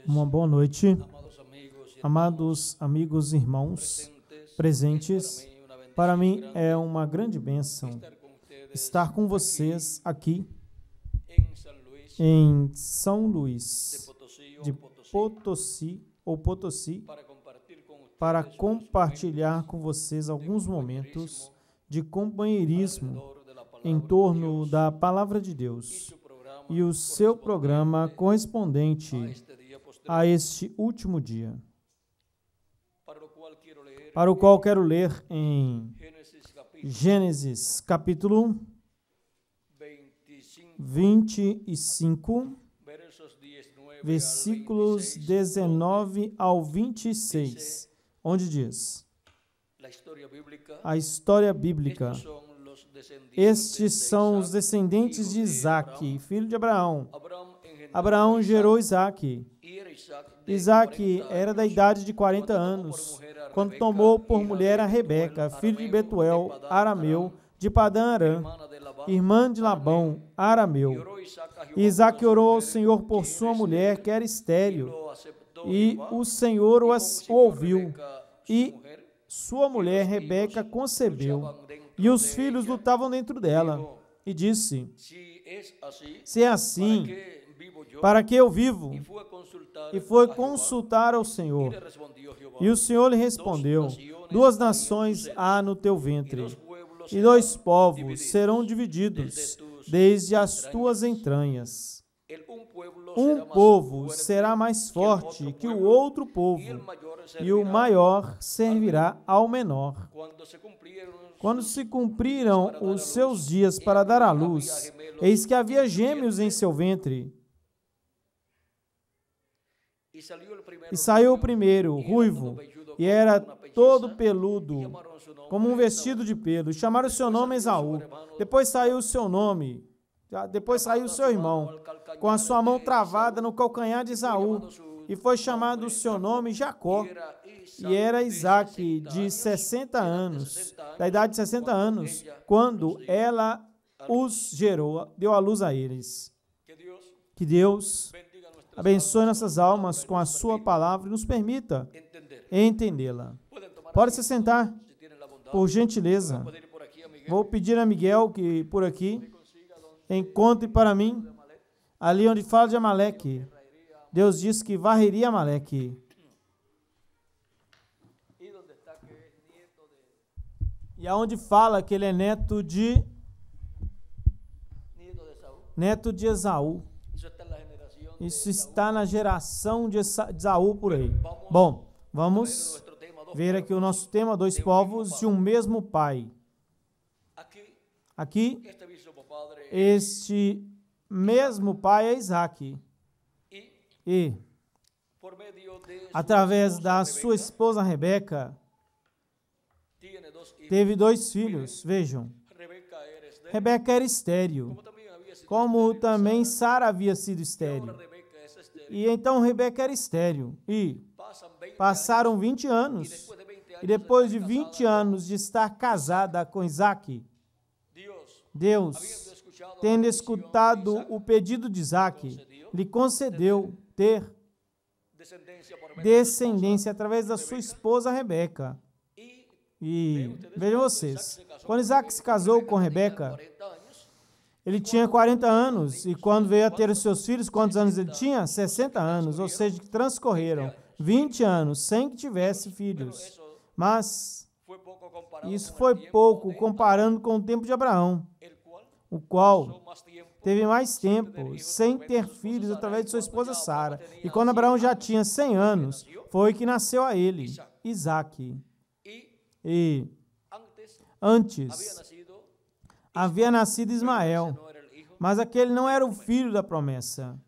Uma boa noite, amados amigos e irmãos presentes. Para mim é uma grande bênção estar com vocês aqui em São Luís de Potosí, para compartilhar com vocês alguns momentos de companheirismo em torno da Palavra de Deus e o seu programa correspondente a este último dia, para o qual quero ler em Gênesis capítulo 25, versículos 19 ao 26, onde diz: a história bíblica. Estes são os descendentes de Isaque, filho de Abraão. Abraão gerou Isaque. Isaque era da idade de 40 anos, quando tomou por mulher a Rebeca, filho de Betuel, arameu, de Padã Arã, irmã de Labão, arameu. Isaque orou ao Senhor por sua mulher, que era estéril, e o Senhor o ouviu, e sua mulher Rebeca concebeu, e os filhos lutavam dentro dela, e disse: se é assim, para que eu vivo? E foi consultar ao Senhor. E o Senhor lhe respondeu: 2 nações há no teu ventre, e 2 povos serão divididos desde as tuas entranhas. Um povo será mais forte que o outro povo, e o maior servirá ao menor. Quando se cumpriram os seus dias para dar à luz, eis que havia gêmeos em seu ventre. E saiu o primeiro, ruivo, e era todo peludo, como um vestido de pelo. E chamaram o seu nome Esaú. Depois saiu o seu nome, depois saiu o seu irmão, com a sua mão travada no calcanhar de Esaú, e foi chamado o seu nome Jacó. E era Isaque de 60 anos, da idade de 60 anos, quando ela os gerou, deu à luz a eles. Que Deus abençoe nossas almas com a sua palavra e nos permita entendê-la. Pode se sentar, por gentileza. Vou pedir a Miguel que por aqui encontre para mim, ali onde fala de Amaleque. Deus disse que varreria Amaleque. E aonde fala que ele é neto de Esaú. Isso está na geração de Esaú por aí. Bom, vamos ver aqui o nosso tema: 2 povos de um mesmo pai. Aqui, este mesmo pai é Isaque. E, através da sua esposa Rebeca, teve 2 filhos. Vejam, Rebeca era estéril, como também Sara havia sido estéril. E então Rebeca era estéril. E passaram 20 anos. E depois de 20 anos de estar casada com Isaque, Deus, tendo escutado o pedido de Isaque, lhe concedeu ter descendência através da sua esposa Rebeca. E vejam vocês, quando Isaque se casou com Rebeca, ele tinha 40 anos, e quando veio a ter os seus filhos, quantos anos ele tinha? 60 anos, ou seja, que transcorreram 20 anos sem que tivesse filhos. Mas isso foi pouco comparando com o tempo de Abraão, o qual teve mais tempo sem ter filhos através de sua esposa Sara. E quando Abraão já tinha 100 anos, foi que nasceu a ele Isaque. E antes havia nascido Ismael, mas aquele não era o filho da promessa.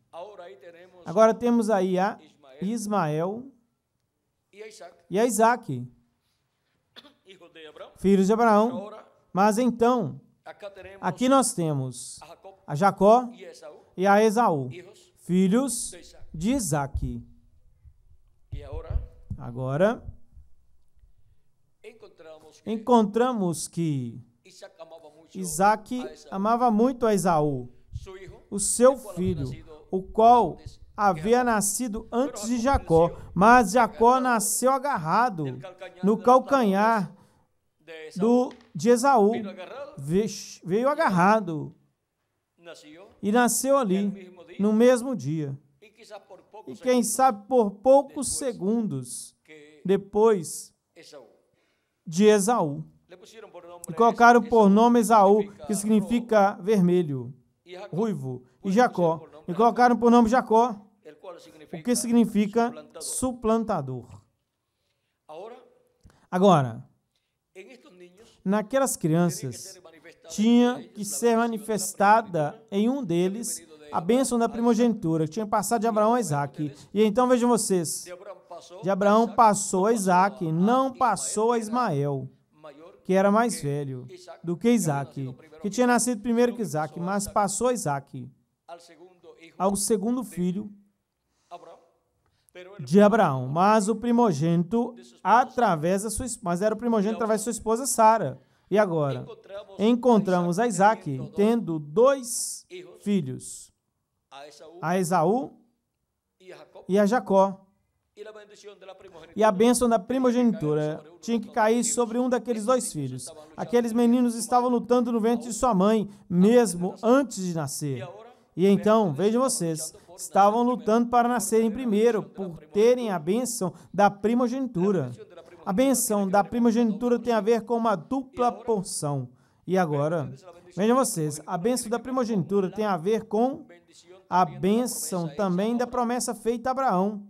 Agora temos aí a Ismael e a Isaque, filhos de Abraão. Mas então, aqui nós temos a Jacó e a Esaú, filhos de Isaque. Agora, encontramos que Isaque amava muito a Esaú, o seu filho, o qual havia nascido antes de Jacó, mas Jacó nasceu agarrado no calcanhar de Esaú. Veio agarrado e nasceu ali no mesmo dia. E quem sabe por poucos segundos depois de Esaú. E colocaram por nome Esaú, que significa vermelho, ruivo, e Jacó. E colocaram por nome Jacó, o que significa suplantador. Agora, naquelas crianças, tinha que ser manifestada em um deles a bênção da primogenitura, que tinha passado de Abraão a Isaac. E então vejam vocês, de Abraão passou a Isaac, não passou a Ismael, que era mais velho do que Isaac, que tinha nascido primeiro que Isaac, mas passou a Isaac, ao segundo filho de Abraão. Mas o primogênito através da sua esposa, mas era o primogênito através de sua esposa Sara. E agora, encontramos a Isaac tendo 2 filhos, a Esaú e a Jacó. E a bênção da primogenitura tinha que cair sobre um daqueles 2 filhos. Aqueles meninos estavam lutando no ventre de sua mãe, mesmo antes de nascer. E então, vejam vocês, estavam lutando para nascerem primeiro, por terem a bênção da primogenitura. A bênção da primogenitura tem a ver com uma dupla porção. E agora, vejam vocês, a bênção da primogenitura tem a ver com a bênção também da promessa feita a Abraão.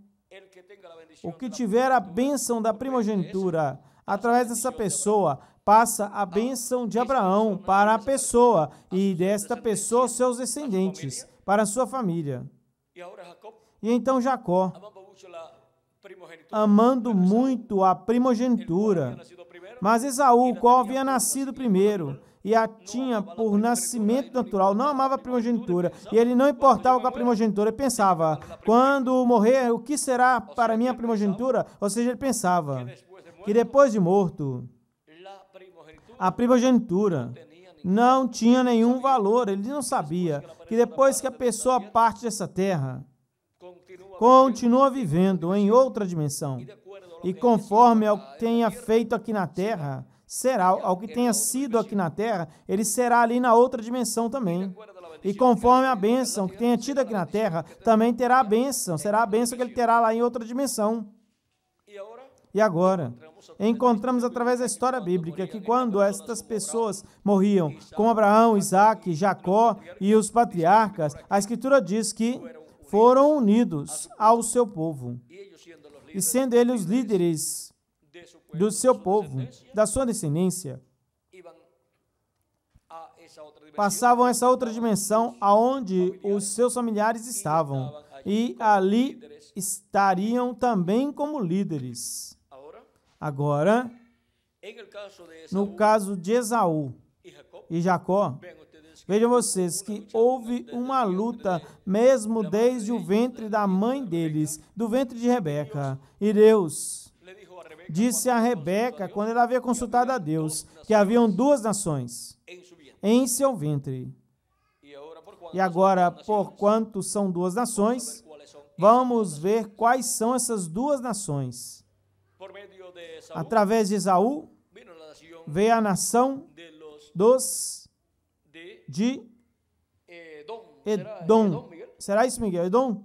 O que tiver a bênção da primogenitura, através dessa pessoa, passa a bênção de Abraão para a pessoa, e desta pessoa seus descendentes, para a sua família. E então Jacó, amando muito a primogenitura, mas Esaú, o qual havia nascido primeiro, e a tinha por nascimento natural, não amava a primogenitura, e ele não importava com a primogenitura, ele pensava, quando morrer, o que será para minha primogenitura? Ou seja, ele pensava que depois de morto, a primogenitura não tinha nenhum valor, ele não sabia que depois que a pessoa parte dessa terra, continua vivendo em outra dimensão, e conforme ao que tenha feito aqui na terra, será, ao que tenha sido aqui na terra, ele será ali na outra dimensão também. E conforme a bênção que tenha tido aqui na terra, também terá a bênção, será a bênção que ele terá lá em outra dimensão. E agora, encontramos através da história bíblica que quando estas pessoas morriam, como Abraão, Isaac, Jacó e os patriarcas, a Escritura diz que foram unidos ao seu povo. E sendo eles os líderes do seu povo, da sua descendência, passavam essa outra dimensão aonde os seus familiares estavam, e ali estariam também como líderes. Agora, no caso de Esaú e Jacó, vejam vocês que houve uma luta mesmo desde o ventre da mãe deles, do ventre de Rebeca, e Deus disse a Rebeca, quando ela havia consultado a Deus, que haviam 2 nações em seu ventre. E agora, por quanto são 2 nações, vamos ver quais são essas 2 nações. Através de Esaú, veio a nação de Edom. Será isso, Miguel? Edom?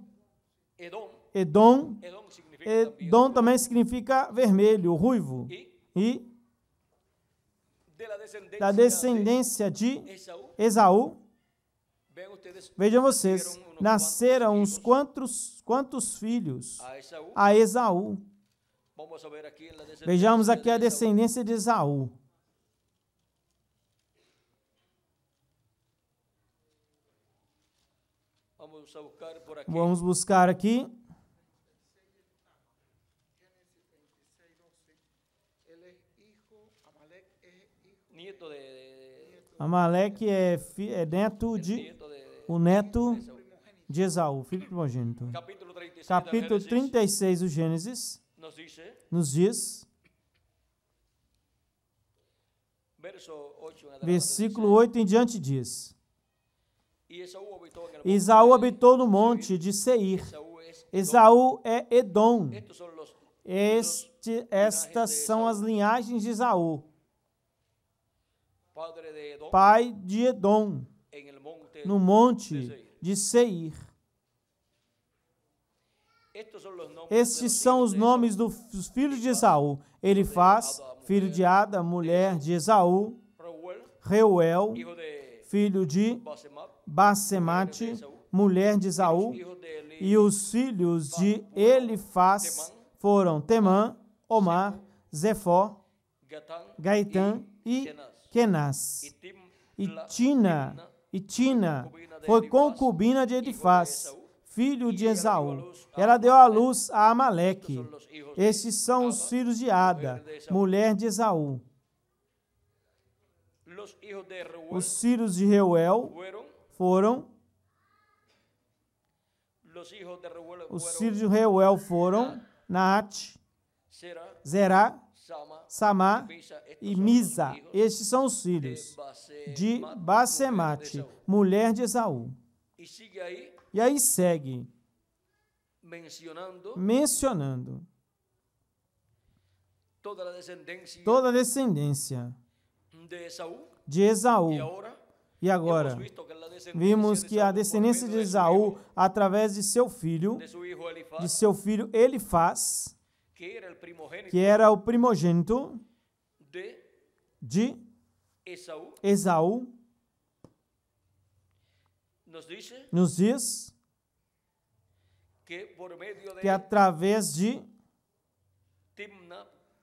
Edom também significa vermelho, ruivo. E da descendência de Esaú, vejam vocês, nasceram uns quantos filhos a Esaú. Vejamos aqui a descendência de Esaú. Vamos buscar aqui. Amaleque é neto de o neto de Esaú, filho primogênito. Capítulo 36 do Gênesis nos diz, versículo 8 em diante diz: Esaú habitou no monte de Seir, Esaú é Edom. Estas são as linhagens de Esaú, pai de Edom, no monte de Seir. Estes são os nomes dos filhos de Esaú: Elifaz, filho de Ada, mulher de Esaú; Reuel, filho de Basemate, mulher de Esaú. E os filhos de Elifaz foram Temã, Omar, Zefó, Gaitã e Kenaz. E Tina foi concubina de Elifaz, filho de Esaú. Ela deu à luz a Amaleque. Estes são os filhos de Ada, mulher de Esaú. Os filhos de Reuel foram Naate, Zerá, Samá e Misa. Estes são os filhos de Basemate, mulher de Esaú. E aí segue mencionando toda a descendência de Esaú. E agora, vimos que a descendência de Esaú, através de seu filho Elifaz, que era o primogênito de Esaú, nos diz que através de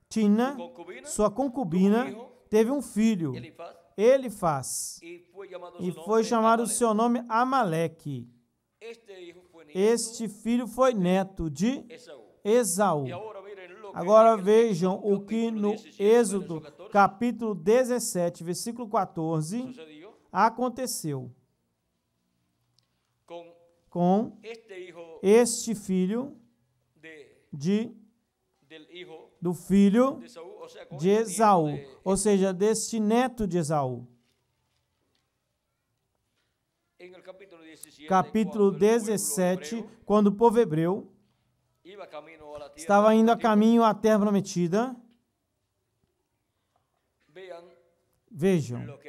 Tina, sua concubina, teve um filho, Elifaz, e foi chamado o seu nome Amaleque. Este filho foi neto de Esaú. Agora vejam o que no Êxodo, capítulo 17, versículo 14, aconteceu com este filho do filho de Esaú, ou seja, deste neto de Esaú. Capítulo 17, quando o povo hebreu estava indo a caminho à terra prometida, vejam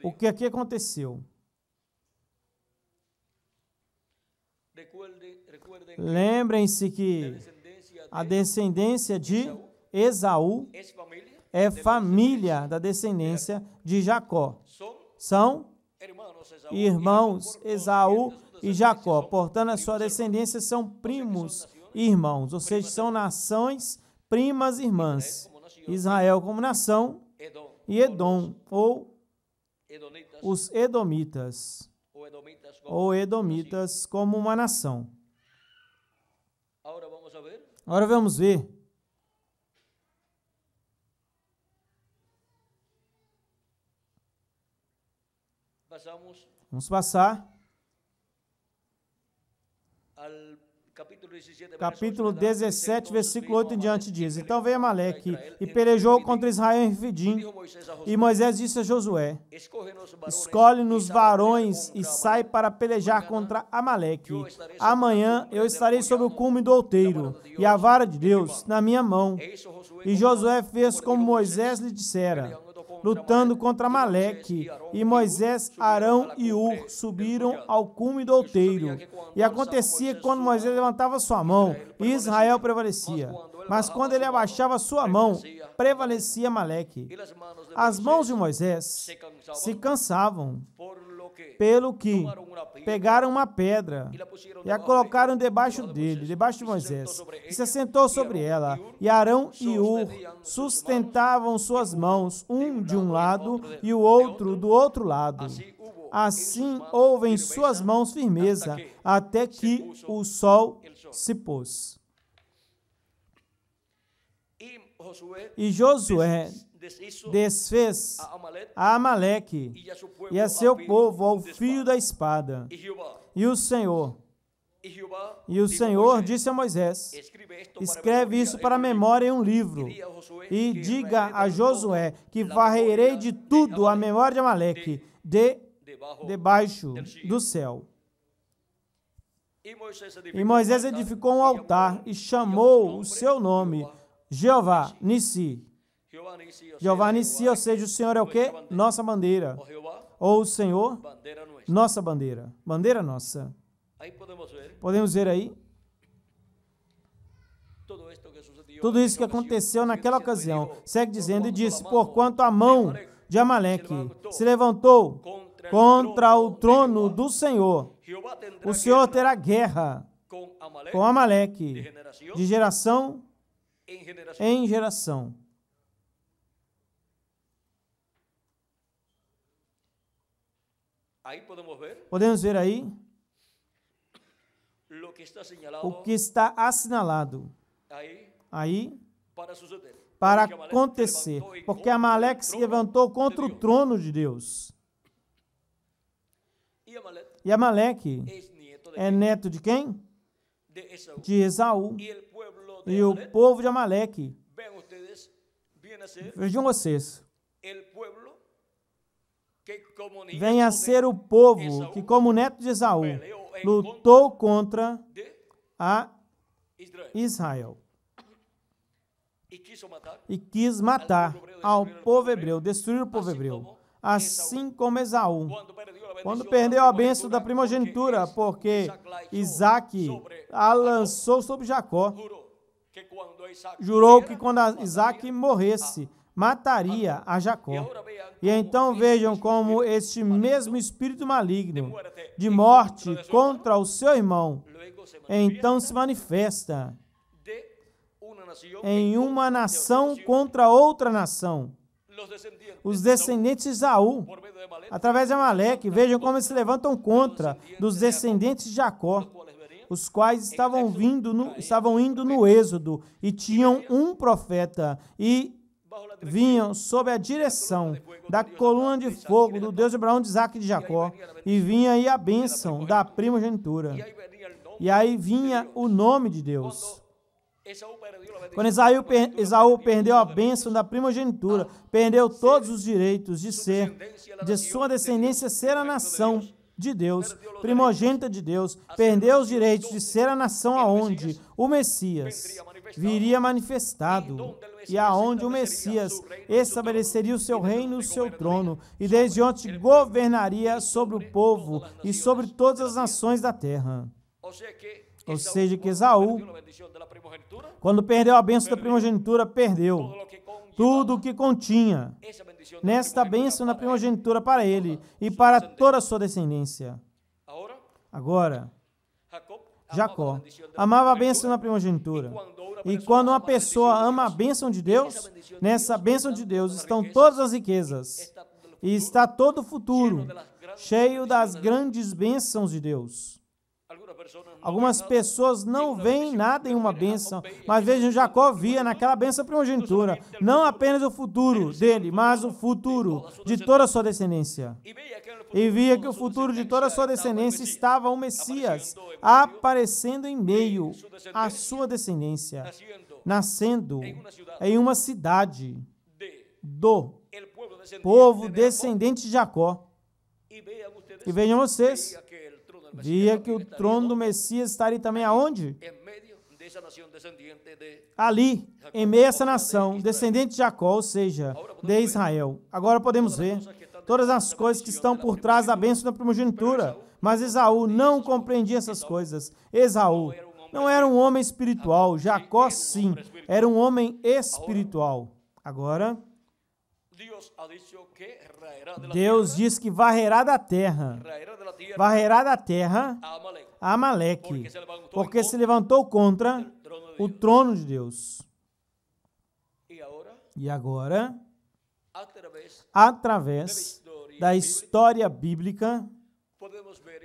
o que aqui aconteceu. Lembrem-se que a descendência de Esaú é família da descendência de Jacó. São irmãos Esaú e Jacó. Portanto, a sua descendência são primos irmãos, ou seja, são nações primas irmãs. Israel como nação e Edom, ou os Edomitas, ou Edomitas como uma nação. Agora vamos ver vamos passar capítulo 17, versículo 8 em diante diz: Então veio Amaleque e pelejou contra Israel em Refidim. E Moisés disse a Josué: Escolhe-nos varões e sai para pelejar contra Amaleque. Amanhã eu estarei sobre o cume do outeiro, e a vara de Deus na minha mão. E Josué fez como Moisés lhe dissera, lutando contra Amaleque. E Moisés, Arão e Hur subiram ao cume do outeiro. E acontecia que quando Moisés levantava sua mão, Israel prevalecia. Mas quando ele abaixava sua mão, prevalecia Amaleque. As mãos de Moisés se cansavam, pelo que pegaram uma pedra e a colocaram debaixo dele, debaixo de Moisés, e se assentou sobre ela. E Arão e Hur sustentavam suas mãos, um de um lado e o outro do outro lado. Assim houve em suas mãos firmeza, até que o sol se pôs. E Josué desfez a Amaleque e a seu povo ao fio da espada. E o Senhor disse a Moisés: Escreve isso para a memória em um livro, e diga a Josué que varrerei de tudo a memória de Amaleque debaixo do céu. E Moisés edificou um altar e chamou o seu nome, Jeová Nissi. Jeová Nissi, ou seja, o Senhor é o quê? Nossa bandeira. Ou o Senhor, nossa bandeira. Bandeira nossa. Podemos ver aí? Tudo isso que aconteceu naquela ocasião. Segue dizendo e disse, porquanto a mão de Amaleque se levantou contra o trono do Senhor, o Senhor terá guerra com Amaleque de geração em geração. Podemos ver aí o que está assinalado aí para acontecer, porque Amaleque se levantou contra o trono de Deus. E Amaleque é neto de quem? De Esaú. E o povo de Amaleque, vejam vocês, vem a ser o povo que, como neto de Esaú, lutou contra a Israel e quis matar ao povo hebreu, destruir o povo hebreu, assim como Esaú, quando perdeu a bênção da primogenitura, porque Isaac a lançou sobre Jacó, jurou que quando Isaac morresse, mataria a Jacó. E então vejam como este mesmo espírito maligno de morte contra o seu irmão, então se manifesta em uma nação contra outra nação. Os descendentes de Esaú, através de Amaleque, vejam como eles se levantam contra dos descendentes de Jacó, os quais estavam indo no Êxodo e tinham um profeta e vinham sob a direção da coluna de fogo do Deus de Abraão, de Isaac e de Jacó, e vinha aí a bênção da primogenitura. E aí vinha o nome de Deus. Quando Esaú perdeu a bênção da primogenitura, perdeu todos os direitos de sua descendência ser a nação de Deus, primogênita de Deus, perdeu os direitos de ser a nação aonde o Messias viria manifestado e aonde o Messias estabeleceria o seu reino e o seu trono, e desde onde governaria sobre o povo e sobre todas as nações da terra. Ou seja, que Esaú, quando perdeu a bênção da primogenitura, perdeu tudo o que continha nesta bênção da primogenitura para ele e para toda a sua descendência. Agora, Jacó amava a bênção da primogenitura. E quando uma pessoa ama a bênção de Deus, nessa bênção de Deus estão todas as riquezas e está todo o futuro cheio das grandes bênçãos de Deus. Algumas pessoas não veem nada em uma bênção, mas vejam, Jacó via naquela bênção primogenitura, não apenas o futuro dele, mas o futuro de toda a sua descendência. E via que o futuro de toda a sua descendência estava o Messias aparecendo em meio à sua descendência, nascendo em uma cidade do povo descendente de Jacó. E vejam vocês, via que o trono do Messias estaria também aonde? Ali, em meio a essa nação, descendente de Jacó, ou seja, de Israel. Agora podemos ver todas as coisas que estão por trás da bênção da primogenitura. Mas Esaú não compreendia essas coisas. Esaú não era um homem espiritual. Jacó, sim, era um homem espiritual. Agora, Deus diz que varrerá da terra a Amaleque, porque se levantou contra o trono de Deus. E agora, através da história bíblica,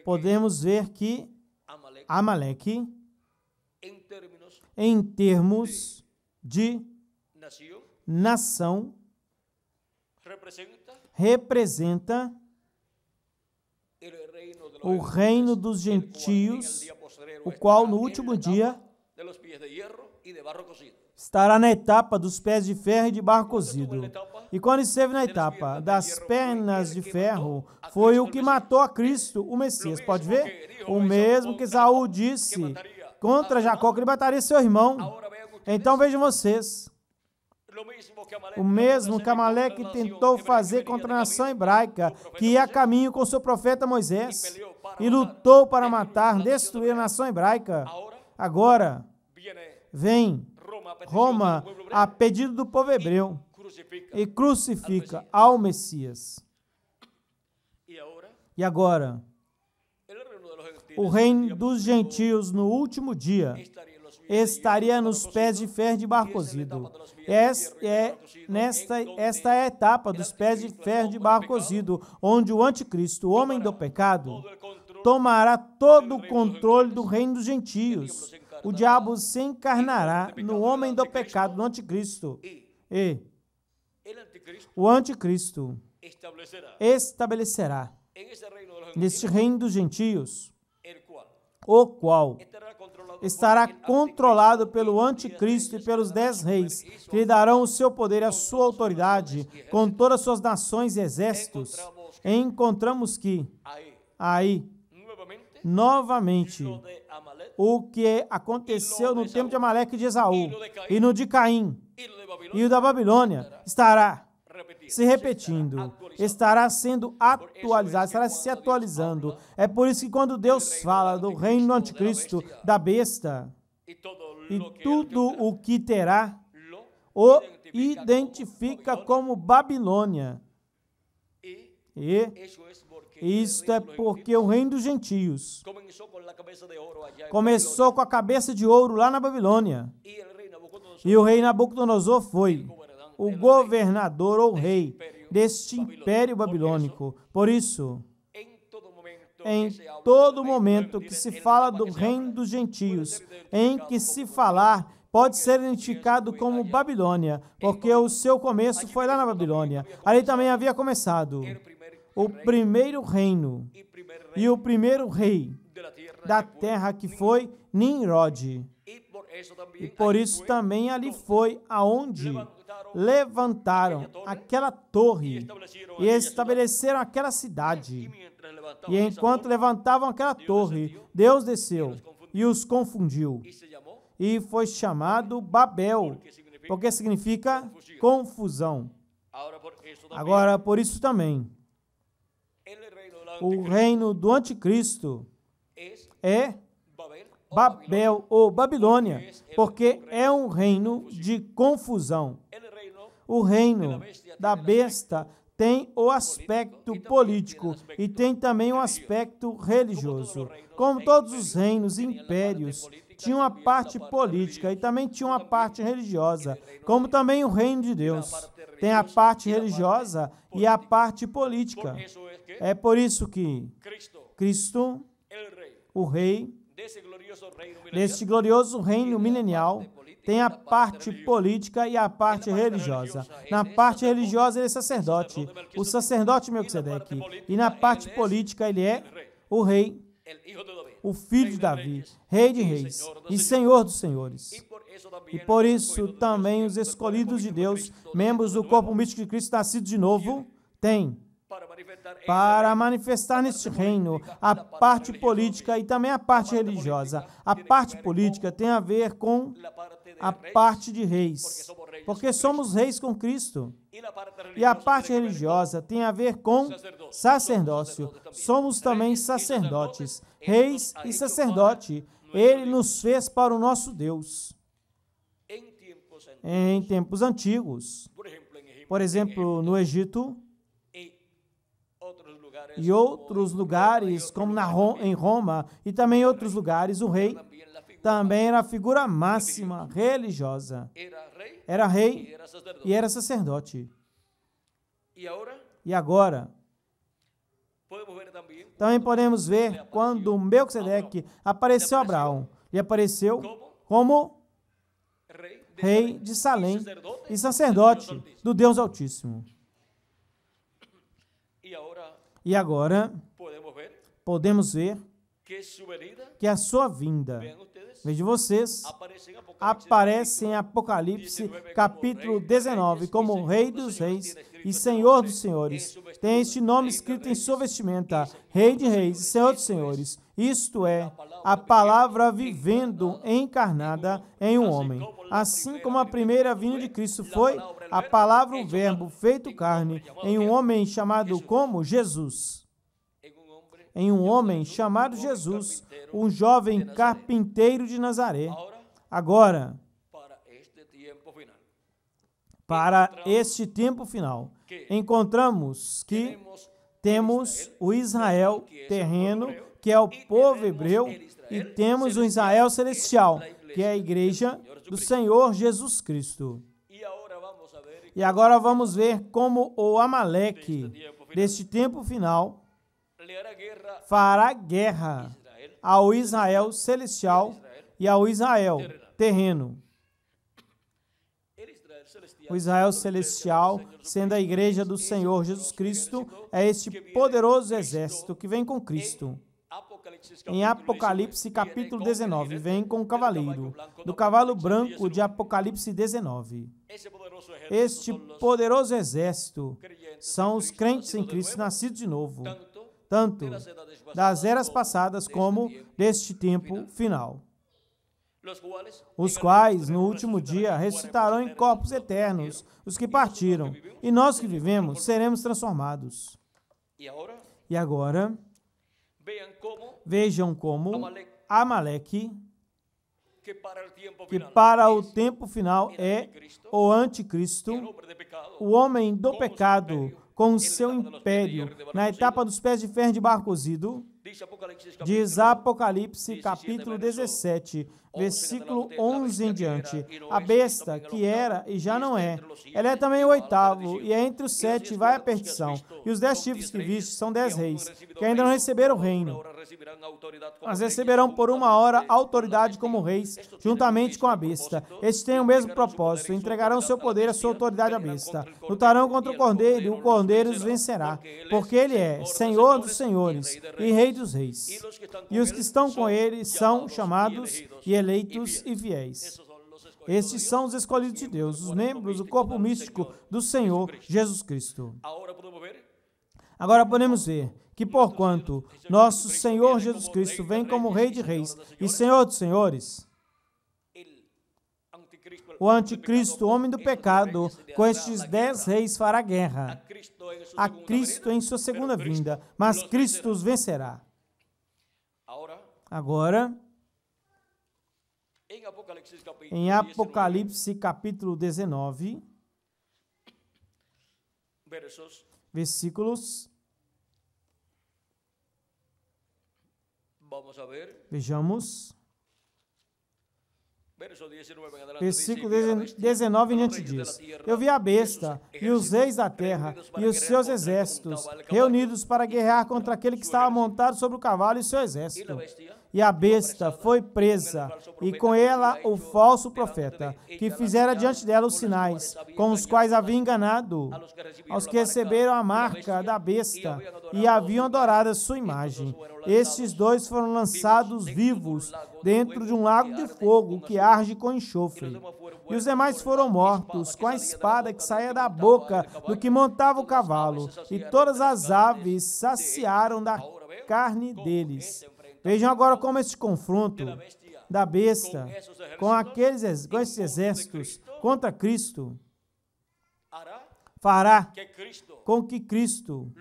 podemos ver que Amaleque, em termos de nação, representa o reino dos gentios, o qual no último dia estará na etapa dos pés de ferro e de barro cozido. E quando esteve na etapa das pernas de ferro, foi o que matou a Cristo, o Messias. Pode ver? O mesmo que Esaú disse contra Jacó, que ele mataria seu irmão. Então vejam vocês, o mesmo que Amaleque tentou fazer contra a nação hebraica, que ia a caminho com seu profeta Moisés, e lutou para matar, destruir a nação hebraica. Agora, vem Roma a pedido do povo hebreu e crucifica ao Messias. E agora, o reino dos gentios no último dia estaria nos pés de ferro de barro cozido. Esta é a etapa dos pés de ferro de barro cozido, onde o anticristo, o homem do pecado, tomará todo o controle do reino dos gentios. O diabo se encarnará no homem do pecado, no anticristo. E o anticristo estabelecerá neste reino dos gentios, o qual estará controlado pelo anticristo e pelos 10 reis, que lhe darão o seu poder e a sua autoridade, com todas as suas nações e exércitos. E encontramos que aí, novamente, o que aconteceu no tempo de Amaleque e de Esaú, e no de Caim, e o da Babilônia, estará se repetindo, estará sendo atualizado, estará se atualizando. É por isso que quando Deus fala do reino do anticristo, da besta, e tudo o que terá, o identifica como Babilônia. E isto é porque o reino dos gentios começou com a cabeça de ouro lá na Babilônia. E o rei Nabucodonosor foi o governador ou rei deste império babilônico. Por isso, em todo momento que se fala do reino dos gentios, em que se falar, pode ser identificado como Babilônia, porque o seu começo foi lá na Babilônia. Ali também havia começado o primeiro reino e o primeiro rei da terra, que foi Nimrod. E por isso também ali foi aonde levantaram aquela torre e estabeleceram aquela cidade. E enquanto levantavam aquela torre, Deus desceu e os confundiu. E foi chamado Babel, porque significa confusão. Agora, por isso também, o reino do anticristo é Babel ou Babilônia, porque é um reino de confusão. O reino da besta tem o aspecto político e tem também o aspecto religioso. Como todos os reinos e impérios tinham uma parte política e também tinham uma parte religiosa, como também o reino de Deus tem a parte religiosa e a parte política. É por isso que Cristo, o rei deste glorioso reino milenial, tem a parte política e a parte religiosa. Na parte religiosa ele é sacerdote, o sacerdote Melquisedeque. E na parte política ele é o rei, o filho de Davi, rei de reis e senhor dos senhores. E por isso também os escolhidos de Deus, membros do corpo místico de Cristo, nascidos de novo, têm para manifestar neste reino a parte política e também a parte religiosa. A parte política tem a ver com a parte de reis, porque somos reis com Cristo. E a parte religiosa tem a ver com sacerdócio. Somos também sacerdotes, reis e sacerdote. Ele nos fez para o nosso Deus. Em tempos antigos, por exemplo, no Egito, e outros lugares, como em Roma, e também em outros lugares, o rei também era a figura máxima religiosa. Era rei e era sacerdote. E agora, também podemos ver quando Melquisedeque apareceu a Abraão. Ele apareceu como rei de Salém e sacerdote do Deus Altíssimo. E agora, podemos ver que a sua vinda, vejam vocês, aparece em Apocalipse capítulo 19 como Rei dos Reis e Senhor dos Senhores. Tem este nome escrito em sua vestimenta, Rei de Reis e Senhor dos Senhores. Isto é, a palavra vivendo encarnada em um homem. Assim como a primeira vinda de Cristo foi a palavra, o verbo feito carne, em um homem chamado como Jesus. Em um homem chamado Jesus, um jovem carpinteiro de Nazaré. Agora, para este tempo final, encontramos que temos o Israel terreno, que é o povo hebreu, e temos o Israel celestial, que é a igreja do Senhor Jesus Cristo. E agora vamos ver como o Amaleque deste tempo final fará guerra ao Israel celestial e ao Israel terreno. O Israel celestial, sendo a igreja do Senhor Jesus Cristo, é este poderoso exército que vem com Cristo. Em Apocalipse capítulo 19, vem com o cavaleiro, do cavalo branco de Apocalipse 19. Este poderoso exército são os crentes em Cristo nascidos de novo, tanto das eras passadas como deste tempo final, os quais, no último dia, ressuscitarão em corpos eternos, os que partiram, e nós que vivemos seremos transformados. E agora, vejam como Amaleque, que para o tempo final é o anticristo, o homem do pecado, com o seu império, na etapa dos pés de ferro de barro cozido, diz Apocalipse capítulo 17, versículo 11 em diante. A besta, que era e já não é, ela é também o oitavo, e é entre os 7 e vai à perdição. E os 10 chifres que viste são 10 reis, que ainda não receberam o reino, mas receberão por uma hora autoridade como reis, juntamente com a besta. Estes têm o mesmo propósito, entregarão seu poder e a sua autoridade à besta. Lutarão contra o cordeiro, e o cordeiro os vencerá, porque ele é Senhor dos senhores e Rei dos reis. E os que estão com ele são chamados e eleitos e fiéis. Estes são os escolhidos de Deus, os membros do corpo místico do Senhor Jesus Cristo. Agora podemos ver que, porquanto nosso Senhor Jesus Cristo vem como Rei de reis e Senhor dos senhores, o anticristo, o homem do pecado, com estes 10 reis fará guerra a Cristo em sua segunda vinda, mas Cristo os vencerá. Agora, em Apocalipse capítulo 19, versículos, vejamos, versículo 19 em diante diz: Eu vi a besta e os reis da terra e os seus exércitos reunidos para guerrear contra aquele que estava montado sobre o cavalo e seu exército. E a besta foi presa, e com ela o falso profeta, que fizera diante dela os sinais, com os quais havia enganado aos que receberam a marca da besta e haviam adorado a sua imagem. Estes dois foram lançados vivos dentro de um lago de fogo que arde com enxofre. E os demais foram mortos com a espada que saía da boca do que montava o cavalo, e todas as aves saciaram da carne deles. Vejam agora como este confronto da besta com esses exércitos contra Cristo fará com que Cristo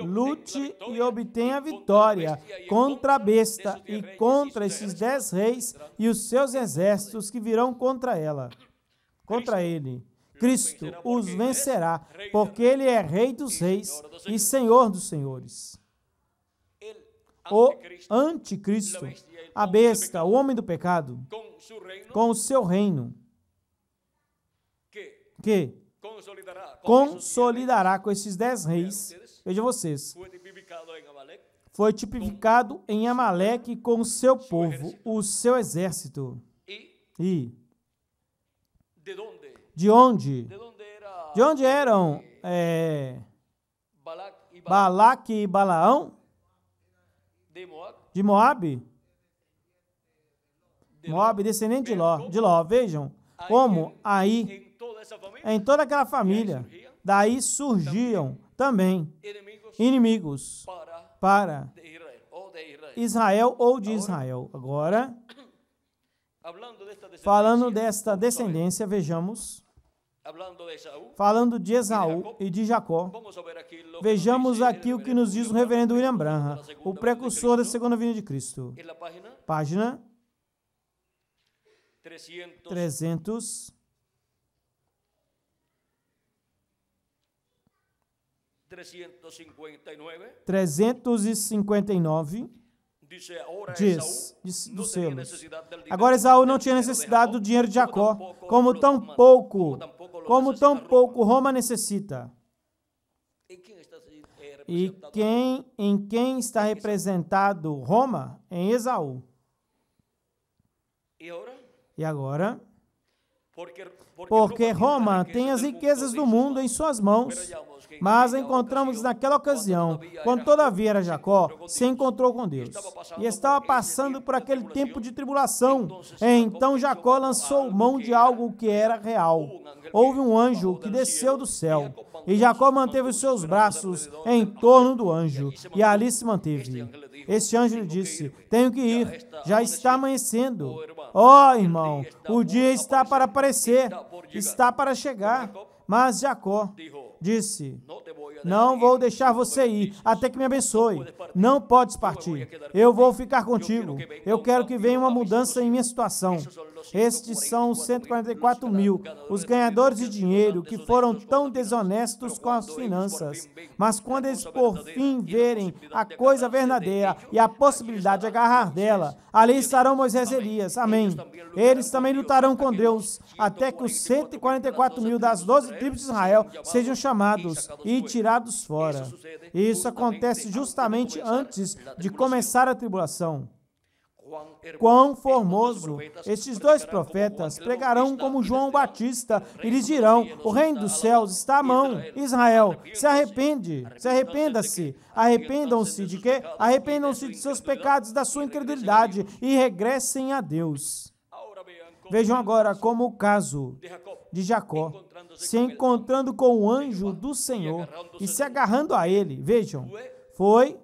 lute e obtenha vitória contra a besta e contra esses 10 reis e os seus exércitos que virão contra ele. Cristo os vencerá, porque ele é Rei dos reis e Senhor dos senhores. O anticristo, a besta, o homem do pecado, com o seu reino, que consolidará com esses 10 reis, vejam vocês, foi tipificado em Amaleque com o seu povo, o seu exército. E de onde? De onde eram Balaque e Balaão? De Moabe? Moabe, descendente de Ló. De Ló, vejam como aí, em toda aquela família, daí surgiam também inimigos para Israel ou de Israel. Agora, falando desta descendência, vejamos, falando de Esaú e de Jacó, vejamos aqui o que nos diz o reverendo William Branham, o precursor da segunda vinda de Cristo. Página 359 diz dos selos. Agora Esaú não tinha necessidade do dinheiro de Jacó, como tão pouco Roma necessita. E em quem está representado Roma? Em Esaú. E agora? Porque Roma tem as riquezas do mundo em suas mãos. Mas encontramos naquela ocasião, quando todavia era Jacó, se encontrou com Deus. E estava passando por aquele tempo de tribulação. Então Jacó lançou mão de algo que era real. Houve um anjo que desceu do céu. E Jacó manteve os seus braços em torno do anjo. E ali se manteve. Este anjo lhe disse: tenho que ir, já está amanhecendo. Ó, irmão, o dia está para aparecer, está para chegar. Mas Jacó disse: não vou deixar você ir até que me abençoe. Não podes partir. Eu vou ficar contigo. Eu quero que venha uma mudança em minha situação. Estes são os 144 mil, os ganhadores de dinheiro que foram tão desonestos com as finanças. Mas quando eles por fim verem a coisa verdadeira e a possibilidade de agarrar dela, ali estarão Moisés e Elias. Amém. Eles também lutarão com Deus até que os 144 mil das 12 tribos de Israel sejam chamados e tirados fora. E isso acontece justamente antes de começar a tribulação. Quão formoso! Estes dois profetas pregarão como João Batista e lhes dirão: o reino dos céus está à mão. Israel, se arrepende, arrependa-se. Arrependam-se de quê? Arrependam-se de seus pecados, da sua incredulidade e regressem a Deus. Vejam agora como o caso de Jacó, se encontrando com o anjo do Senhor e se agarrando a ele. Vejam, foi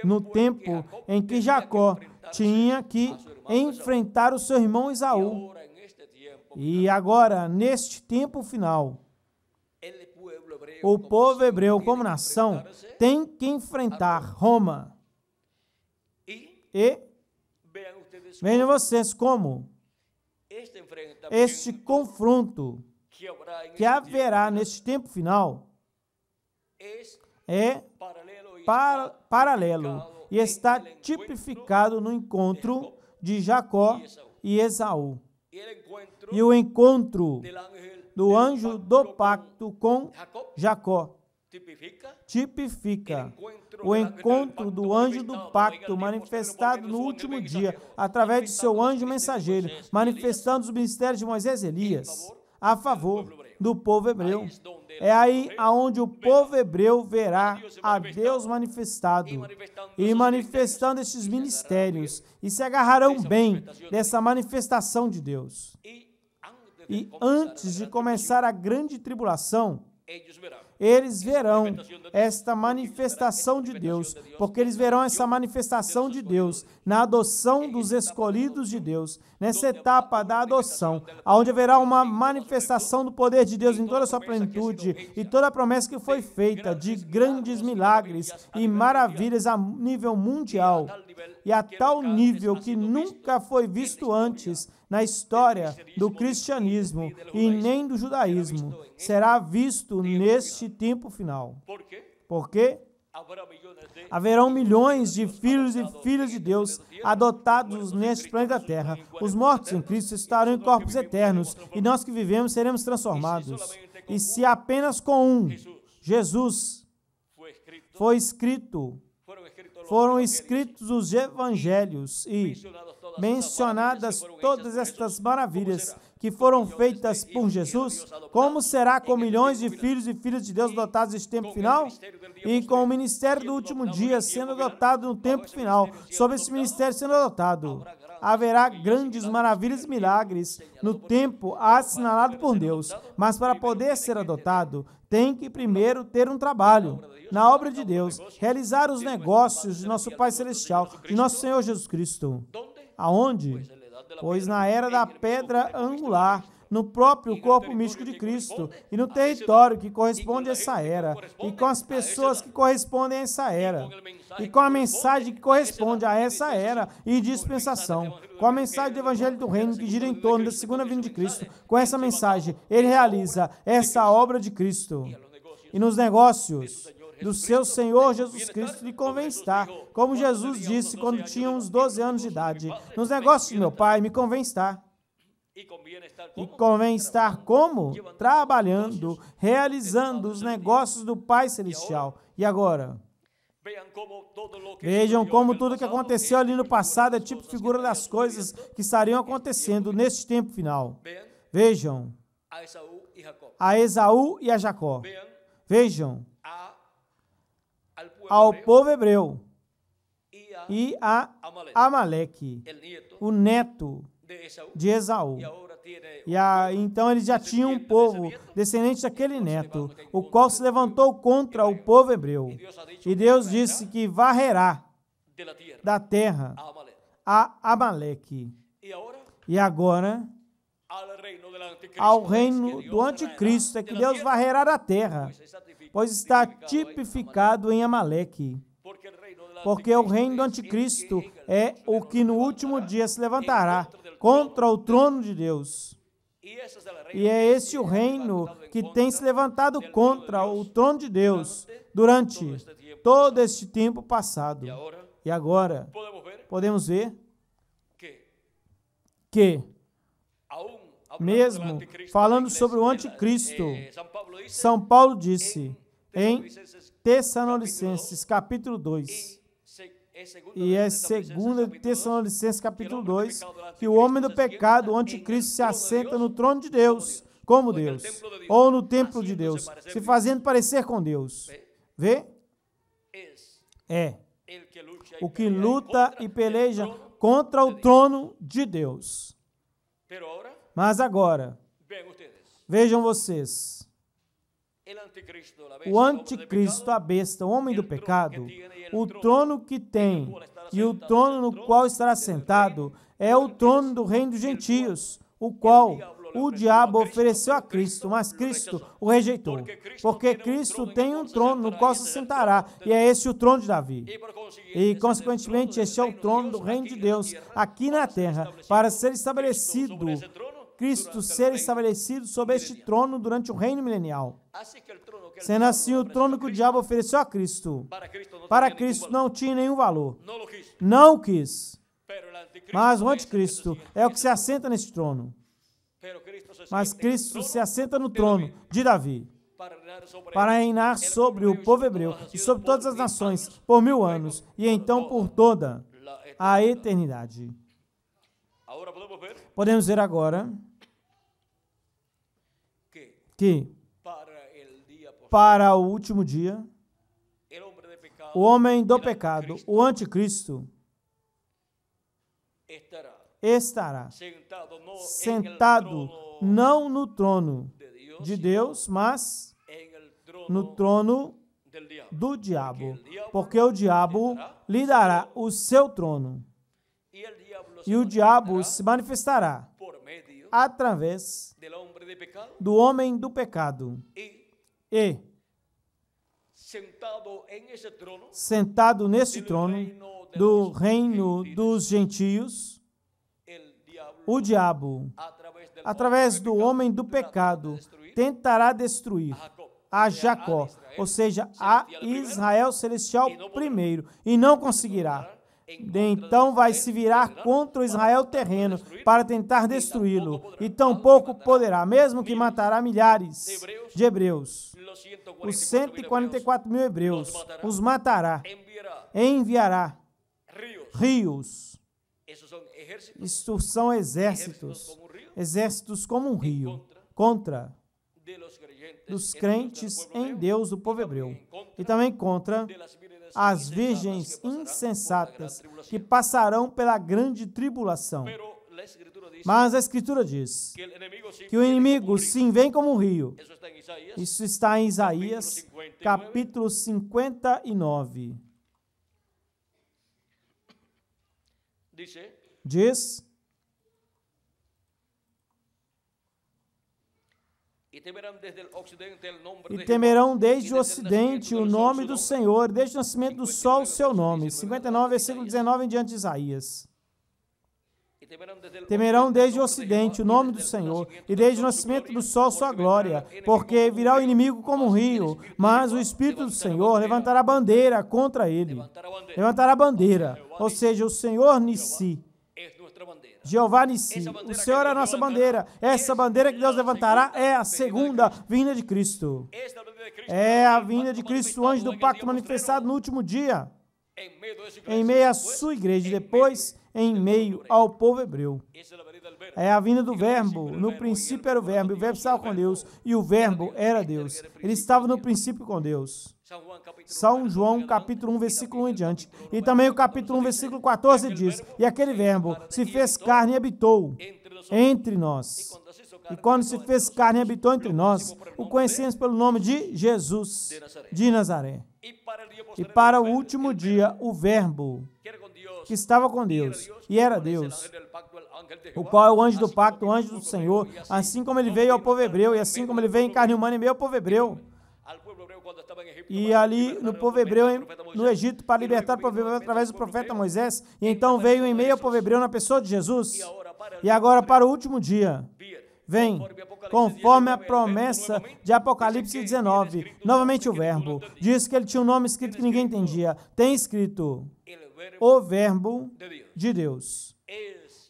no tempo em que Jacó tinha que enfrentar o seu irmão Esaú. E agora, neste tempo final, o povo hebreu, como nação, tem que enfrentar Roma. E vejam vocês como este confronto que haverá neste tempo final é paralelo e está tipificado no encontro de Jacó e Esaú. E o encontro do anjo do pacto com Jacó tipifica o encontro do anjo do pacto manifestado no último dia, através de seu anjo mensageiro, manifestando os ministérios de Moisés e Elias a favor do povo hebreu. É aí aonde o povo hebreu verá a Deus manifestado e manifestando estes ministérios e se agarrarão bem dessa manifestação de Deus. E antes de começar a grande tribulação, eles verão esta manifestação de Deus, porque eles verão essa manifestação de Deus na adoção dos escolhidos de Deus, nessa etapa da adoção, onde haverá uma manifestação do poder de Deus em toda a sua plenitude e toda a promessa que foi feita de grandes milagres e maravilhas a nível mundial e a tal nível que nunca foi visto antes na história do cristianismo e nem do judaísmo, será visto neste tempo final. Por quê? Haverão milhões de filhos e filhas de Deus adotados neste planeta Terra. Os mortos em Cristo estarão em corpos eternos e nós que vivemos seremos transformados. E se apenas com um, Jesus, foram escritos os evangelhos e mencionadas todas estas maravilhas que foram feitas por Jesus, como será com milhões de filhos e filhas de Deus dotados neste tempo final? E com o ministério do último dia sendo adotado no tempo final, sobre esse ministério sendo adotado, haverá grandes maravilhas e milagres no tempo assinalado por Deus. Mas para poder ser adotado, tem que primeiro ter um trabalho na obra de Deus, realizar os negócios de nosso Pai Celestial, de nosso Senhor Jesus Cristo. Aonde? Pois na era da pedra angular, no próprio corpo místico de Cristo e no território que corresponde a essa era, e com as pessoas que correspondem a essa era, e com a mensagem que corresponde a essa era e dispensação, com a mensagem do Evangelho do Reino que gira em torno da segunda vinda de Cristo. Com essa mensagem, ele realiza essa obra de Cristo. E nos negócios do seu Senhor Jesus Cristo lhe convém estar, como Jesus disse quando tinha uns 12 anos de idade: nos negócios de meu Pai me convém estar. E convém estar como? Trabalhando, realizando os negócios do Pai Celestial. E agora? Vejam como tudo que aconteceu ali no passado é tipo e figura das coisas que estariam acontecendo neste tempo final. Vejam a Esaú e a Jacó. Vejam ao povo hebreu e a Amaleque, o neto de Esaú. Então eles já tinham um povo descendente daquele neto, o qual se levantou contra o povo hebreu. E Deus disse que varrerá da terra a Amaleque. E agora, ao reino do anticristo é que Deus varrerá da terra, pois está tipificado em Amaleque. Porque o reino do anticristo é o que no último dia se levantará contra o trono de Deus. E é esse o reino que tem se levantado contra o trono de Deus durante todo este tempo passado. E agora, podemos ver que, mesmo falando sobre o anticristo, São Paulo disse em Tessalonicenses capítulo 2, e é 2 Tessalonicenses capítulo 2, que o homem do pecado, o anticristo, se assenta no trono de Deus, como Deus, ou no templo de Deus, se fazendo parecer com Deus. Vê? É o que luta e peleja contra o trono de Deus. Mas agora, vejam vocês, o anticristo, a besta, o homem do pecado, o trono que tem e o trono no qual estará sentado é o trono do reino dos gentios, o qual o diabo ofereceu a Cristo, mas Cristo o rejeitou, porque Cristo tem um trono no qual se sentará, e é esse o trono de Davi. E, consequentemente, este é o trono do reino de Deus aqui na terra, para ser estabelecido, Cristo ser estabelecido sobre este trono durante o reino milenial. Sendo assim, o trono que o diabo ofereceu a Cristo, para Cristo não tinha nenhum valor. Não quis. Mas o anticristo é o que se assenta nesse trono. Mas Cristo se assenta no trono de Davi, para reinar sobre o povo hebreu e sobre todas as nações por 1000 anos, e então por toda a eternidade. Podemos ver agora que para o último dia, o homem do pecado, o anticristo, estará sentado não no trono de Deus, mas no trono do diabo, porque o diabo lhe dará o seu trono, e o diabo se manifestará através do homem do pecado, e sentado nesse trono do reino dos gentios, o diabo, através do homem do pecado, tentará destruir a Jacó, ou seja, a Israel celestial primeiro, e não conseguirá. Então vai se virar contra o Israel terreno para tentar destruí-lo, e tampouco poderá, mesmo que matará milhares de hebreus. Os 144 mil hebreus os matará, enviará rios. Isto são exércitos como um rio, contra dos crentes em Deus do povo hebreu, e também contra as virgens insensatas que passarão pela grande tribulação. Mas a Escritura diz que o inimigo sim vem como um rio. Isso está em Isaías, capítulo 59. Diz: e temerão desde o ocidente o nome do Senhor, desde o nascimento do sol o seu nome. 59, versículo 19 em diante de Isaías. Temerão desde o ocidente o nome do Senhor, e desde o nascimento do sol sua glória, porque virá o inimigo como um rio, mas o Espírito do Senhor levantará bandeira contra ele. Levantará bandeira, ou seja, o Senhor Nissi, Jeová Nissi, o Senhor é a nossa bandeira. Essa bandeira que Deus levantará é a segunda vinda de Cristo. É a vinda de Cristo, o anjo do pacto manifestado no último dia, em meio à sua igreja, e depois em meio ao povo hebreu. É a vinda do Verbo. No princípio era o Verbo, e o Verbo estava com Deus, e o Verbo era Deus. Ele estava no princípio com Deus. São João, capítulo 1, versículo 1 em diante. E também o capítulo 1, versículo 14 diz: e aquele Verbo se fez carne e habitou entre nós. E quando se fez carne e habitou entre nós, o conhecemos pelo nome de Jesus de Nazaré. E para o último dia, o Verbo, que estava com Deus e era Deus, o qual é o anjo do pacto, o anjo do Senhor, assim como ele veio ao povo hebreu, e assim como ele veio em carne humana e meio ao povo hebreu. E ali no povo hebreu, no Egito, para libertar o povo hebreu através do profeta Moisés, e então veio em meio ao povo hebreu na pessoa de Jesus. E agora para o último dia, vem, conforme a promessa de Apocalipse 19, novamente o Verbo. Diz que ele tinha um nome escrito que ninguém entendia. Tem escrito: o Verbo de Deus.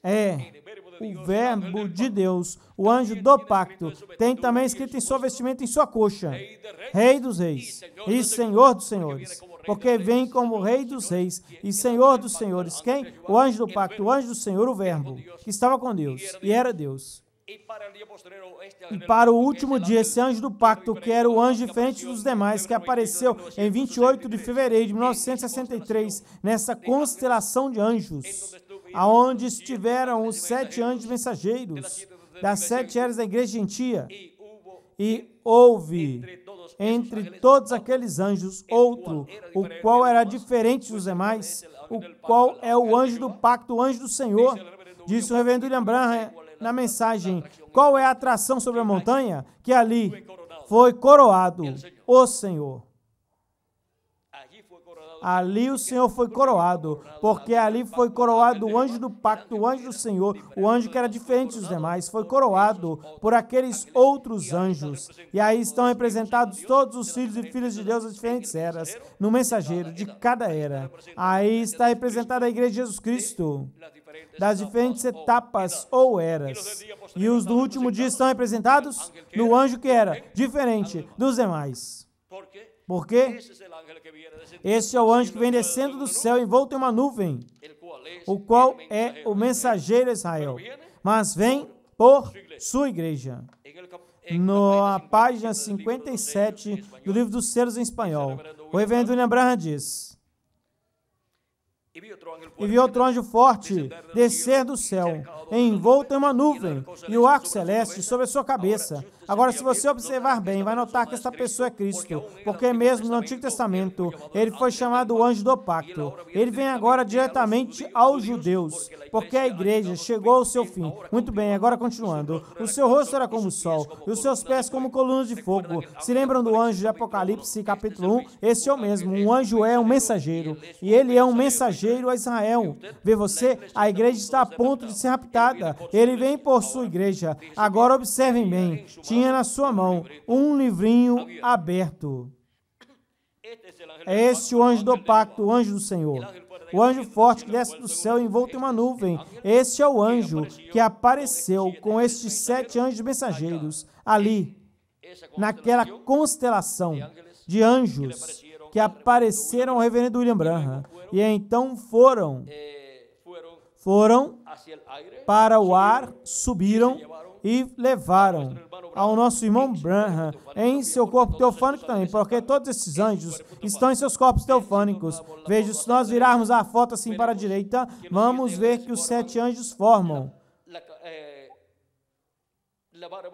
É o Verbo de Deus, o anjo do pacto. Tem também escrito em sua vestimenta, em sua coxa: Rei dos Reis e Senhor dos Senhores. Porque vem como Rei dos Reis e Senhor dos Senhores. Quem? O anjo do pacto, o anjo do Senhor, o Verbo, que estava com Deus e era Deus. E para o último dia, esse anjo do pacto, que era o anjo diferente dos demais, que apareceu em 28 de fevereiro de 1963, nessa constelação de anjos, aonde estiveram os 7 anjos mensageiros das 7 eras da igreja gentia, e houve entre todos aqueles anjos outro, o qual era diferente dos demais, o qual é o anjo do pacto, o anjo do Senhor. Disse o reverendo William Branham na mensagem: qual é a atração sobre a montanha? Que ali foi coroado o Senhor. Ali o Senhor foi coroado, porque ali foi coroado o anjo do pacto, o anjo do Senhor, o anjo que era diferente dos demais, foi coroado por aqueles outros anjos. E aí estão representados todos os filhos e filhas de Deus das diferentes eras, no mensageiro de cada era. Aí está representada a igreja de Jesus Cristo, das diferentes etapas ou eras. E os do último dia estão representados no anjo que era diferente dos demais. Por quê? Esse é o anjo que vem descendo do céu envolto em uma nuvem, o qual é o mensageiro de Israel, mas vem por sua igreja. Na página 57 do livro dos Selos em espanhol, o reverendo William Branham diz: e vi outro anjo forte descer do céu, envolto em uma nuvem, e o arco celeste sobre a sua cabeça. Agora, se você observar bem, vai notar que esta pessoa é Cristo, porque mesmo no Antigo Testamento, ele foi chamado o anjo do pacto. Ele vem agora diretamente aos judeus, porque a igreja chegou ao seu fim. Muito bem, agora continuando. O seu rosto era como o sol, e os seus pés como colunas de fogo. Se lembram do anjo de Apocalipse, capítulo 1? Esse é o mesmo. Um anjo é um mensageiro, e ele é um mensageiro a Israel. Vê você? A igreja está a ponto de ser raptada. Ele vem por sua igreja. Agora observem bem. Tinha na sua mão um livrinho aberto. É este o anjo do pacto, o anjo do Senhor. O anjo forte que desce do céu envolto em uma nuvem. Este é o anjo que apareceu com estes 7 anjos mensageiros ali, naquela constelação de anjos que apareceram ao reverendo William Branham. E então foram para o ar, subiram e levaram ao nosso irmão Branham em seu corpo teofânico também, porque todos esses anjos estão em seus corpos teofânicos. Veja, se nós virarmos a foto assim para a direita, vamos ver que os 7 anjos formam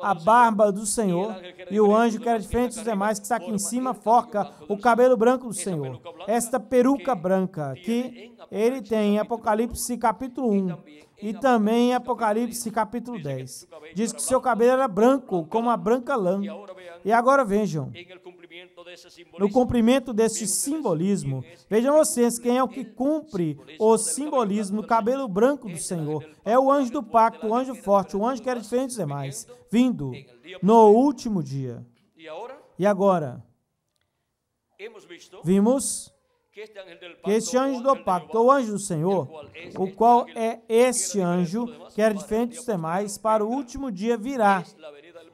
a barba do Senhor, e o anjo que era diferente dos demais, que está aqui em cima, forca o cabelo branco do Senhor. Esta peruca branca que ele tem em Apocalipse capítulo 1 e também em Apocalipse capítulo 10. Diz que seu cabelo era branco, como a branca lã. E agora vejam, no cumprimento desse simbolismo, vejam vocês, quem é o que cumpre o simbolismo do cabelo branco do Senhor? É o anjo do pacto, o anjo forte, o anjo que era diferente dos demais, vindo no último dia. E agora, vimos que este anjo do pacto, o anjo do Senhor, o qual é este anjo que era diferente dos demais, para o último dia virá.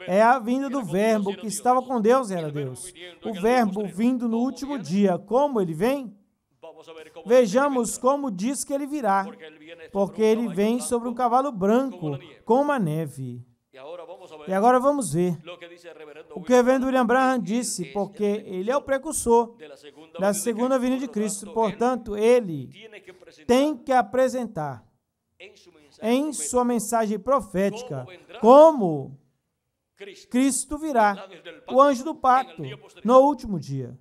É a vinda do Verbo que estava com Deus e era Deus. O Verbo vindo no último dia. Como ele vem? Vejamos como diz que ele virá. Porque ele vem sobre um cavalo branco, como a neve. E agora vamos ver o que o reverendo William Branham disse, porque ele é o precursor da segunda vinda de Cristo. Portanto, ele tem que apresentar em sua mensagem profética como Cristo virá, o anjo do pacto, no último dia.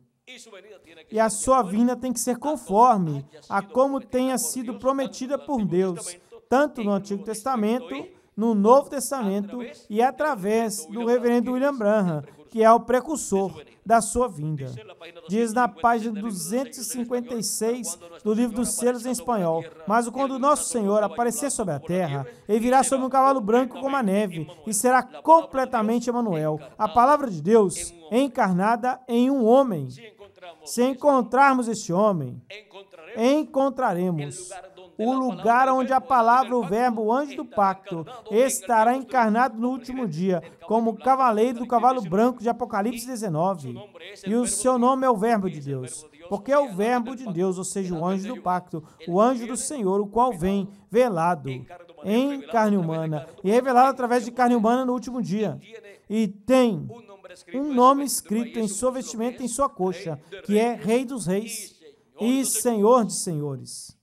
E a sua vinda tem que ser conforme a como tenha sido prometida por Deus, tanto no Antigo Testamento, no Novo Testamento e através do reverendo William Branham, que é o precursor da sua vinda. Diz na página 256 do livro dos selos em espanhol: mas quando o nosso Senhor aparecer sobre a terra, ele virá sobre um cavalo branco como a neve e será completamente Emanuel, a palavra de Deus encarnada em um homem. Se encontrarmos este homem, encontraremos o lugar onde a palavra, o verbo, o anjo do pacto, estará encarnado no último dia, como cavaleiro do cavalo branco de Apocalipse 19. E o seu nome é o verbo de Deus, porque é o verbo de Deus, ou seja, o anjo do pacto, o anjo do Senhor, o qual vem velado em carne humana e revelado através de carne humana no último dia. E tem um nome escrito em sua vestimenta, em sua coxa, que é Rei dos Reis e Senhor de Senhores.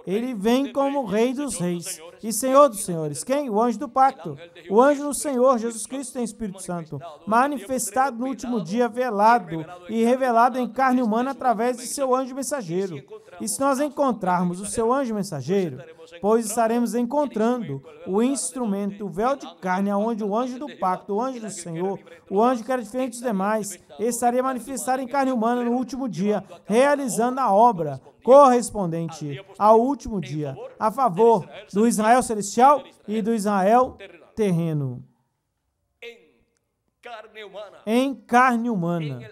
Ele vem como Rei dos Reis e Senhor dos Senhores. Quem? O anjo do pacto. O anjo do Senhor, Jesus Cristo em Espírito Santo, manifestado no último dia, velado e revelado em carne humana através de seu anjo mensageiro. E se nós encontrarmos o seu anjo mensageiro, pois estaremos encontrando o instrumento, o véu de carne, onde o anjo do pacto, o anjo do Senhor, o anjo que era diferente dos demais, estaria manifestado em carne humana no último dia, realizando a obra correspondente ao último dia, a favor do Israel celestial e do Israel terreno. Em carne humana,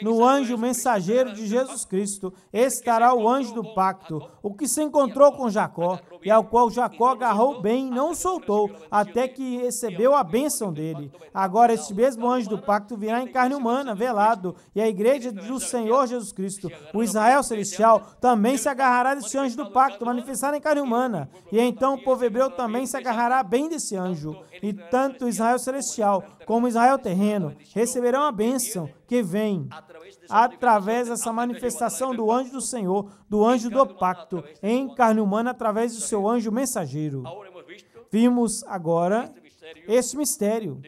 no anjo mensageiro de Jesus Cristo, estará o anjo do pacto, o que se encontrou com Jacó, e ao qual Jacó agarrou bem e não soltou, até que recebeu a bênção dele. Agora, este mesmo anjo do pacto virá em carne humana, velado, e a igreja do Senhor Jesus Cristo, o Israel celestial, também se agarrará desse anjo do pacto, manifestado em carne humana, e então o povo hebreu também se agarrará bem desse anjo, e tanto Israel celestial como Israel terreno receberão a bênção que vem através dessa manifestação do anjo do Senhor, do anjo do pacto, em carne humana, através do seu anjo mensageiro. Vimos agora este mistério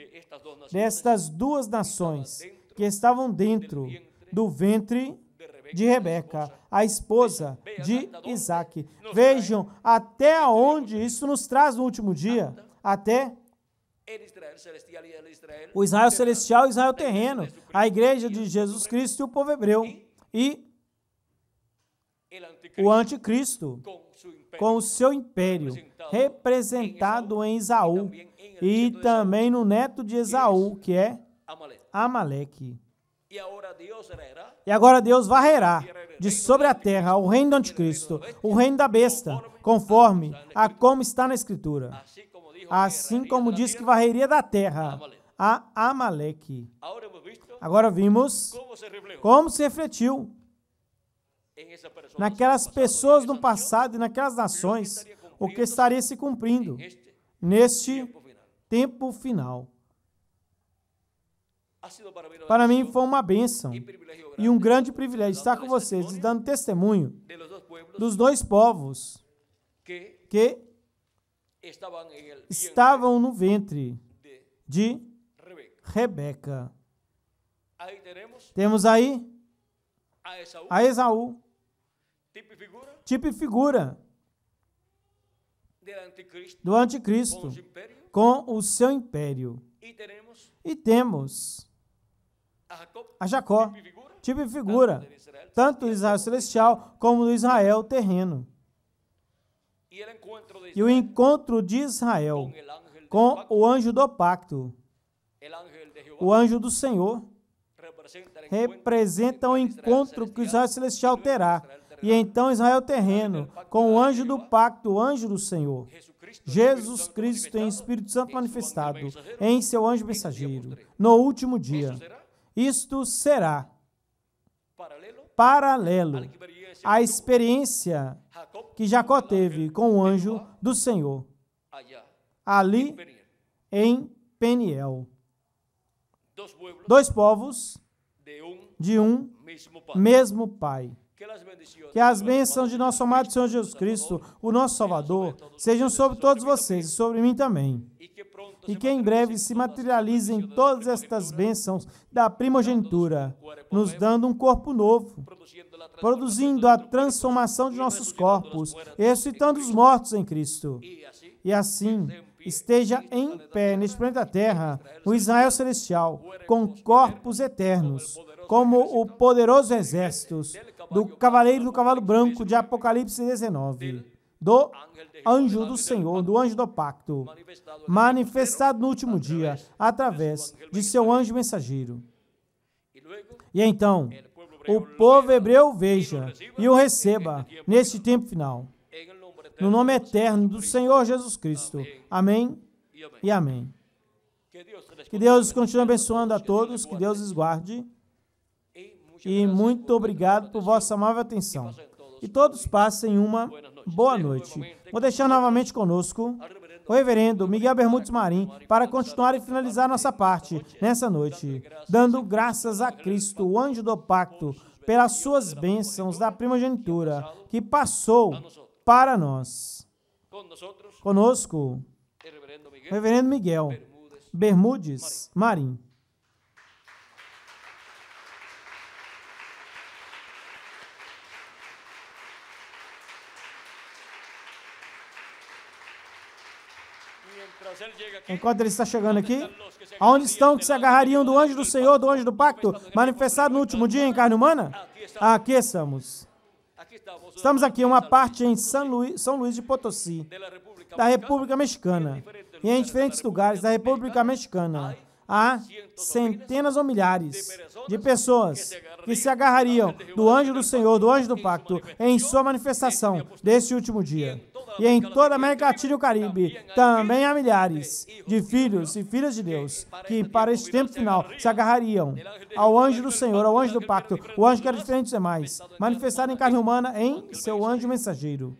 destas duas nações que estavam dentro do ventre de Rebeca, a esposa de Isaac. Vejam até onde isso nos traz no último dia, até o Israel celestial e o Israel terreno, a igreja de Jesus Cristo e o povo hebreu, e o anticristo com o seu império, representado em Esaú, e também no neto de Esaú, que é Amaleque. E agora Deus varrerá de sobre a terra o reino do anticristo, o reino da besta, conforme a como está na Escritura. Assim como diz que varreria da terra a Amaleque. Agora vimos como se refletiu naquelas pessoas no passado e naquelas nações, o que estaria se cumprindo neste tempo final. Para mim foi uma bênção e um grande privilégio estar com vocês e dando testemunho dos dois povos que estavam no ventre de Rebeca. Temos aí a Esaú, tipo e figura do anticristo com o seu império. E temos a Jacó, tipo e figura, tanto do Israel celestial como do Israel terreno. E o encontro de Israel com o anjo do pacto, o anjo do Senhor, representa o encontro que o Israel celestial terá. E então Israel terreno com o anjo do pacto, o anjo do Senhor. Jesus Cristo em Espírito Santo manifestado em seu anjo mensageiro no último dia. Isto será paralelo à experiência que Jacó teve com o anjo do Senhor ali em Peniel. Dois povos de um mesmo Pai. Que as bênçãos de nosso amado Senhor Jesus Cristo, o nosso Salvador, sejam sobre todos vocês e sobre mim também. E que em breve se materializem todas estas bênçãos da primogenitura, nos dando um corpo novo, produzindo a transformação de nossos corpos, ressuscitando os mortos em Cristo. E assim esteja em pé neste planeta Terra o Israel celestial, com corpos eternos, como o poderoso exército do cavaleiro do cavalo branco de Apocalipse 19, do anjo do Senhor, do anjo do pacto, manifestado no último dia, através de seu anjo mensageiro. E então, o povo hebreu veja e o receba neste tempo final, no nome eterno do Senhor Jesus Cristo. Amém e amém. Que Deus continue abençoando a todos, que Deus os guarde. E muito obrigado por vossa amável atenção. E todos passem uma boa noite. Vou deixar novamente conosco o reverendo Miguel Bermudes Marim para continuar e finalizar nossa parte nessa noite, dando graças a Cristo, o anjo do pacto, pelas suas bênçãos da primogenitura que passou para nós. Conosco, o reverendo Miguel Bermudes Marim. Enquanto ele está chegando aqui, aonde estão que se agarrariam do anjo do Senhor, do anjo do pacto, manifestado no último dia em carne humana? Aqui estamos. Estamos aqui, uma parte em São Luís de Potosí, da República Mexicana, e em diferentes lugares da República Mexicana. Há centenas ou milhares de pessoas que se agarrariam do anjo do Senhor, do anjo do pacto, em sua manifestação deste último dia. E em toda a América Latina e o Caribe, também há milhares de filhos e filhas de Deus que, para este tempo final, se agarrariam ao anjo do Senhor, ao anjo do pacto, o anjo que era diferente dos demais, manifestado em carne humana em seu anjo mensageiro.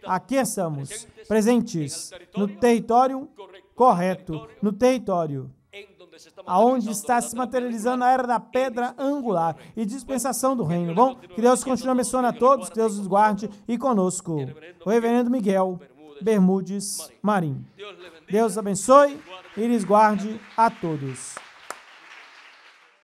Aqui estamos, presentes no território correto, no território aonde está se materializando a era da pedra angular e dispensação do reino. Bom, que Deus continue abençoando a todos, que Deus os guarde e conosco, o reverendo Miguel Bermudes Marim. Deus abençoe e lhes guarde a todos.